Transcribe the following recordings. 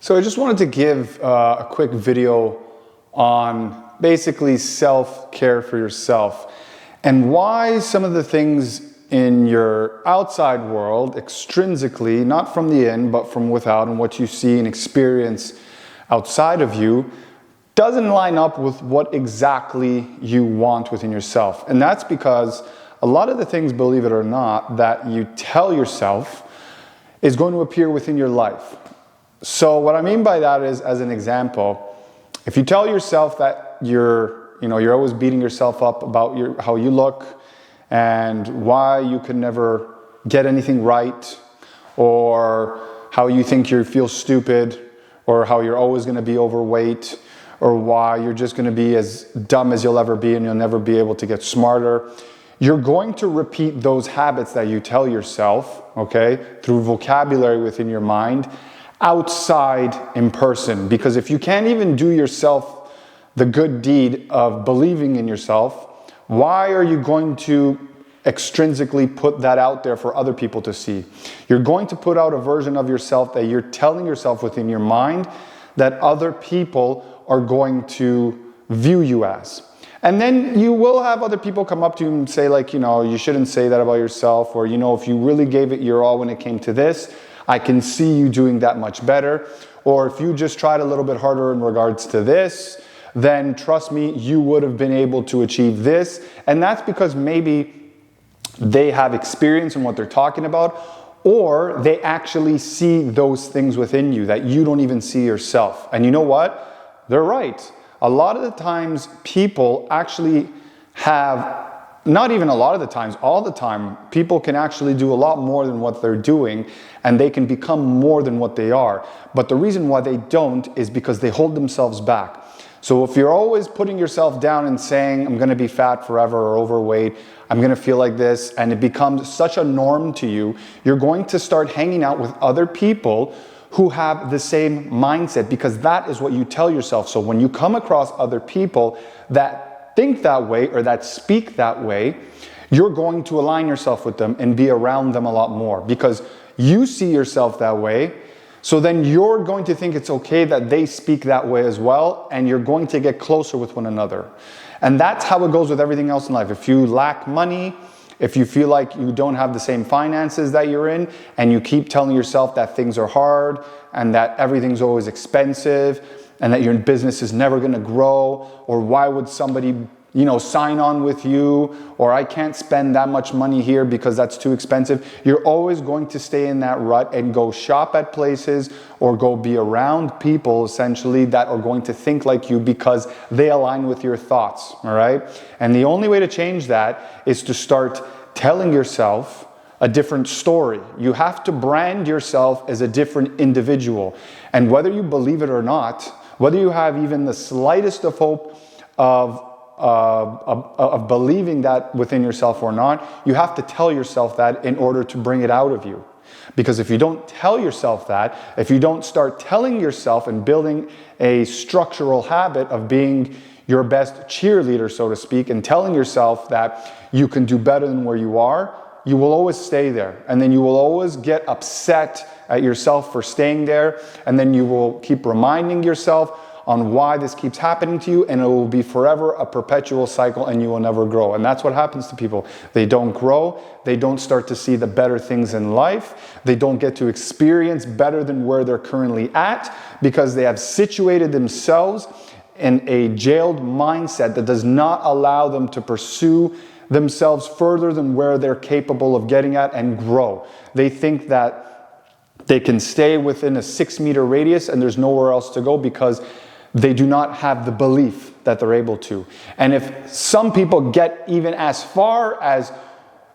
So I just wanted to give a quick video on basically self-care for yourself and why some of the things in your outside world, extrinsically, not from the in, but from without, and what you see and experience outside of you, doesn't line up with what exactly you want within yourself. And that's because a lot of the things, believe it or not, that you tell yourself is going to appear within your life. So what I mean by that is, as an example, if you tell yourself that you're always beating yourself up about how you look and why you could never get anything right, or how you think you feel stupid, or how you're always going to be overweight, or why you're just going to be as dumb as you'll ever be and you'll never be able to get smarter, you're going to repeat those habits that you tell yourself, okay, through vocabulary within your mind, outside in person. Because if you can't even do yourself the good deed of believing in yourself, why are you going to extrinsically put that out there for other people to see? You're going to put out a version of yourself that you're telling yourself within your mind that other people are going to view you as. And then you will have other people come up to you and say, like, you shouldn't say that about yourself, or, if you really gave it your all when it came to this, I can see you doing that much better. Or if you just tried a little bit harder in regards to this, then trust me, you would have been able to achieve this. And that's because maybe they have experience in what they're talking about, or they actually see those things within you that you don't even see yourself. And you know what? They're right. A lot of the times people actually have, not even a lot of the times, all the time, people can actually do a lot more than what they're doing, and they can become more than what they are. But the reason why they don't is because they hold themselves back. So if you're always putting yourself down and saying, I'm going to be fat forever or overweight, I'm going to feel like this, and it becomes such a norm to you, you're going to start hanging out with other people who have the same mindset, because that is what you tell yourself. So when you come across other people that think that way or that speak that way, you're going to align yourself with them and be around them a lot more because you see yourself that way. So then you're going to think it's okay that they speak that way as well, and you're going to get closer with one another. And that's how it goes with everything else in life. If you lack money, if you feel like you don't have the same finances that you're in, and you keep telling yourself that things are hard and that everything's always expensive and that your business is never going to grow, or why would somebody sign on with you, or I can't spend that much money here because that's too expensive, you're always going to stay in that rut and go shop at places or go be around people essentially that are going to think like you because they align with your thoughts, all right? And the only way to change that is to start telling yourself a different story. You have to brand yourself as a different individual. And whether you believe it or not, whether you have even the slightest of hope of believing that within yourself or not, you have to tell yourself that in order to bring it out of you. Because if you don't tell yourself that, if you don't start telling yourself and building a structural habit of being your best cheerleader, so to speak, and telling yourself that you can do better than where you are, you will always stay there. And then you will always get upset at yourself for staying there. And then you will keep reminding yourself on why this keeps happening to you, and it will be forever a perpetual cycle, and you will never grow. And that's what happens to people. They don't grow. They don't start to see the better things in life. They don't get to experience better than where they're currently at because they have situated themselves in a jailed mindset that does not allow them to pursue themselves further than where they're capable of getting at and grow. They think that they can stay within a 6-meter radius and there's nowhere else to go because they do not have the belief that they're able to. And if some people get even as far as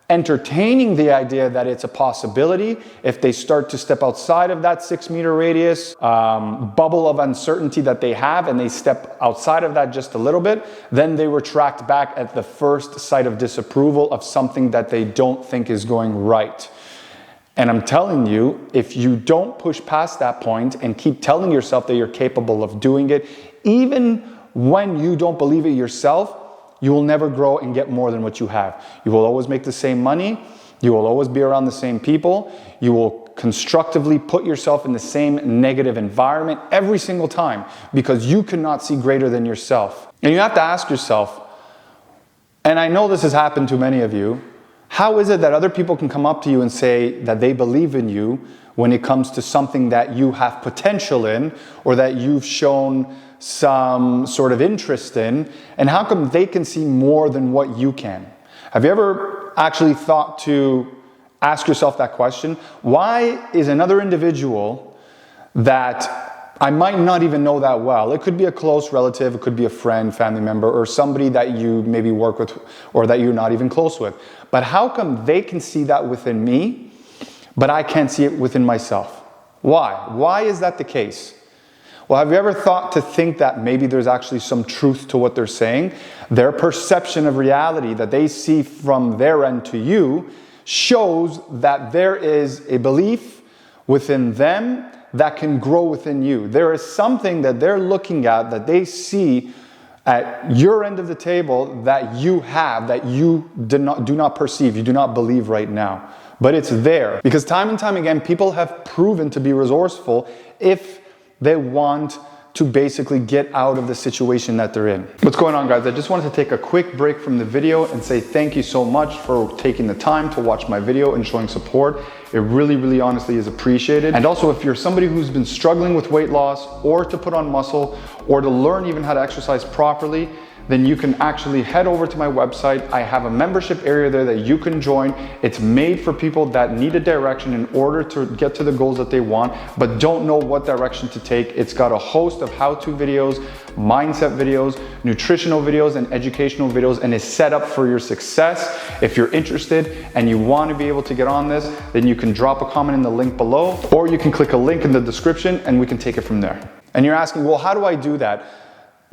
entertaining the idea that it's a possibility, if they start to step outside of that 6-meter radius bubble of uncertainty that they have, and they step outside of that just a little bit, then they retract back at the first sight of disapproval of something that they don't think is going right. And I'm telling you, if you don't push past that point and keep telling yourself that you're capable of doing it, even when you don't believe it yourself, you will never grow and get more than what you have. You will always make the same money. You will always be around the same people. You will constructively put yourself in the same negative environment every single time because you cannot see greater than yourself. And you have to ask yourself, and I know this has happened to many of you, how is it that other people can come up to you and say that they believe in you when it comes to something that you have potential in or that you've shown some sort of interest in, and how come they can see more than what you can? Have you ever actually thought to ask yourself that question? Why is another individual that I might not even know that well, it could be a close relative, it could be a friend, family member, or somebody that you maybe work with or that you're not even close with, but how come they can see that within me, but I can't see it within myself? Why? Why is that the case? Well, have you ever thought to think that maybe there's actually some truth to what they're saying? Their perception of reality that they see from their end to you shows that there is a belief within them that can grow within you. There is something that they're looking at, that they see at your end of the table that you have, that you do not perceive, you do not believe right now. But it's there. Because time and time again, people have proven to be resourceful if they want to basically get out of the situation that they're in. What's going on, guys? I just wanted to take a quick break from the video and say thank you so much for taking the time to watch my video and showing support. It really, really honestly is appreciated. And also, if you're somebody who's been struggling with weight loss or to put on muscle or to learn even how to exercise properly, then you can actually head over to my website. I have a membership area there that you can join. It's made for people that need a direction in order to get to the goals that they want, but don't know what direction to take. It's got a host of how-to videos, mindset videos, nutritional videos, and educational videos, and is set up for your success. If you're interested and you want to be able to get on this, then you can drop a comment in the link below, or you can click a link in the description and we can take it from there. And you're asking, well, how do I do that?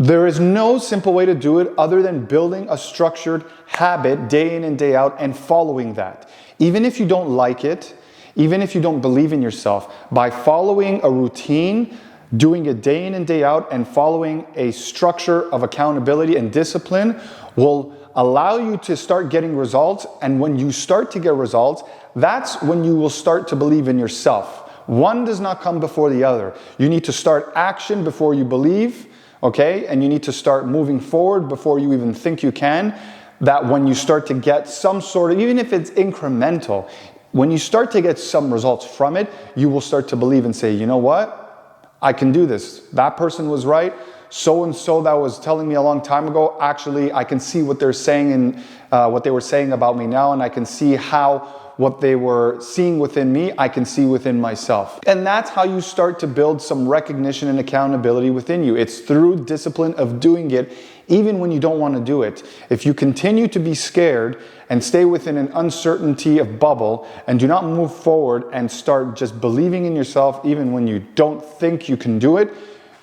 There is no simple way to do it other than building a structured habit day in and day out and following that. Even if you don't like it, even if you don't believe in yourself, by following a routine, doing it day in and day out, and following a structure of accountability and discipline will allow you to start getting results. And when you start to get results, that's when you will start to believe in yourself. One does not come before the other. You need to start action before you believe. Okay, and you need to start moving forward before you even think you can. That when you start to get some sort of, even if it's incremental, when you start to get some results from it, you will start to believe and say, you know what? I can do this. That person was right. So-and-so that was telling me a long time ago, actually, I can see what they're saying and what they were saying about me now, and I can see how what they were seeing within me, I can see within myself. And that's how you start to build some recognition and accountability within you. It's through discipline of doing it, even when you don't want to do it. If you continue to be scared and stay within an uncertainty of bubble and do not move forward and start just believing in yourself, even when you don't think you can do it,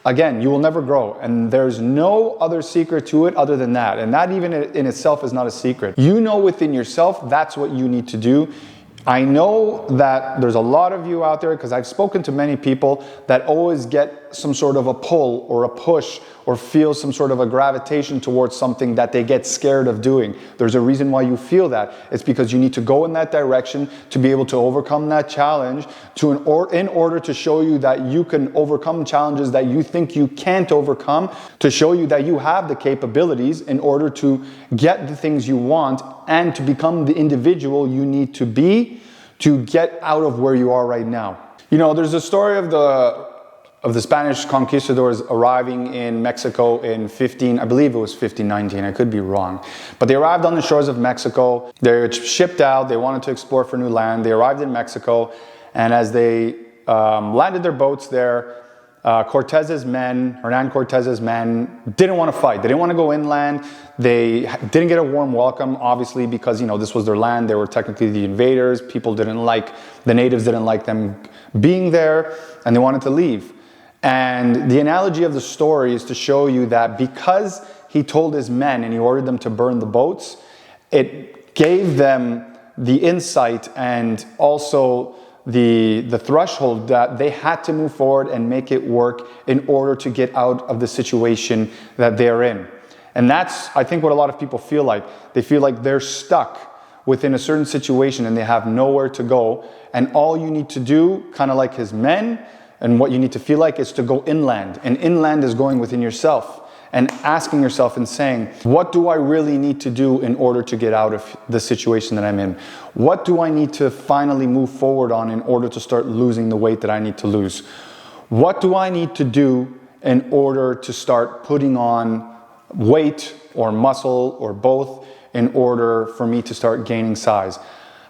again, you will never grow, and there's no other secret to it other than that. And that even in itself is not a secret. You know within yourself that's what you need to do. I know that there's a lot of you out there, because I've spoken to many people that always get some sort of a pull or a push or feel some sort of a gravitation towards something that they get scared of doing. There's a reason why you feel that. It's because you need to go in that direction to be able to overcome that challenge, in order to show you that you can overcome challenges that you think you can't overcome, to show you that you have the capabilities in order to get the things you want and to become the individual you need to be to get out of where you are right now. You know, there's a story of the Spanish conquistadors arriving in Mexico in I believe it was 1519, I could be wrong. But they arrived on the shores of Mexico, they're shipped out, they wanted to explore for new land, they arrived in Mexico, and as they landed their boats there, Hernan Cortez's men didn't want to fight. They didn't want to go inland. They didn't get a warm welcome, obviously, because, you know, this was their land. They were technically the invaders. The natives didn't like them being there, and they wanted to leave. And the analogy of the story is to show you that because he told his men and he ordered them to burn the boats, it gave them the insight and also the threshold that they had to move forward and make it work in order to get out of the situation that they're in. And that's, I think, what a lot of people feel like. They feel like they're stuck within a certain situation and they have nowhere to go, and all you need to do, kind of like his men, and what you need to feel like is to go inland. And inland is going within yourself and asking yourself and saying, what do I really need to do in order to get out of the situation that I'm in? What do I need to finally move forward on in order to start losing the weight that I need to lose? What do I need to do in order to start putting on weight or muscle or both in order for me to start gaining size?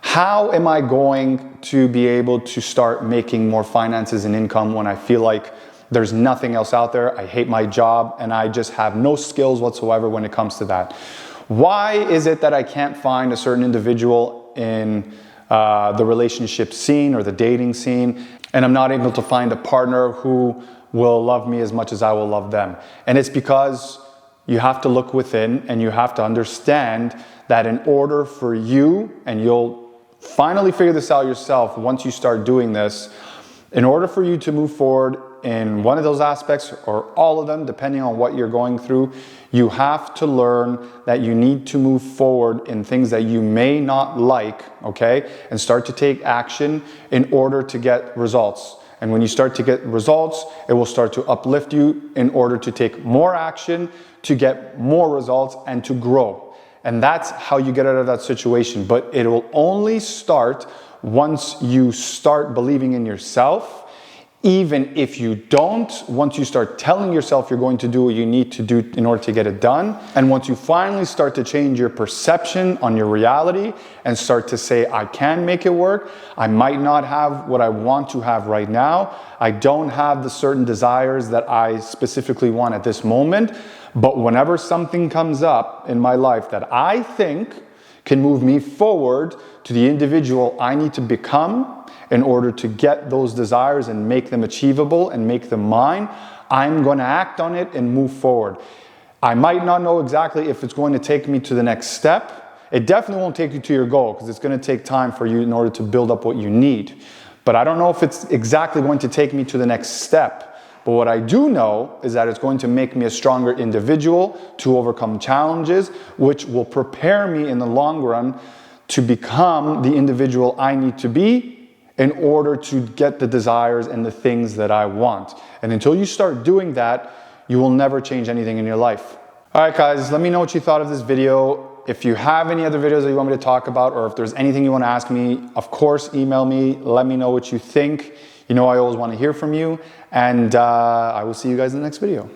How am I going to be able to start making more finances and income when I feel like there's nothing else out there? I hate my job and I just have no skills whatsoever when it comes to that. Why is it that I can't find a certain individual in the relationship scene or the dating scene, and I'm not able to find a partner who will love me as much as I will love them? And it's because you have to look within and you have to understand that in order for you, and you'll finally figure this out yourself once you start doing this, in order for you to move forward in one of those aspects or all of them, depending on what you're going through, you have to learn that you need to move forward in things that you may not like, okay? And start to take action in order to get results. And when you start to get results, it will start to uplift you in order to take more action, to get more results, and to grow. And that's how you get out of that situation. But it will only start once you start believing in yourself. Even if you don't, once you start telling yourself you're going to do what you need to do in order to get it done, and once you finally start to change your perception on your reality and start to say, I can make it work, I might not have what I want to have right now, I don't have the certain desires that I specifically want at this moment, but whenever something comes up in my life that I think can move me forward to the individual I need to become in order to get those desires and make them achievable and make them mine, I'm going to act on it and move forward. I might not know exactly if it's going to take me to the next step. It definitely won't take you to your goal because it's going to take time for you in order to build up what you need. But I don't know if it's exactly going to take me to the next step. But what I do know is that it's going to make me a stronger individual to overcome challenges, which will prepare me in the long run to become the individual I need to be in order to get the desires and the things that I want. And until you start doing that, you will never change anything in your life. All right, guys, let me know what you thought of this video. If you have any other videos that you want me to talk about, or if there's anything you want to ask me, of course, email me. Let me know what you think. You know I always want to hear from you. And I will see you guys in the next video.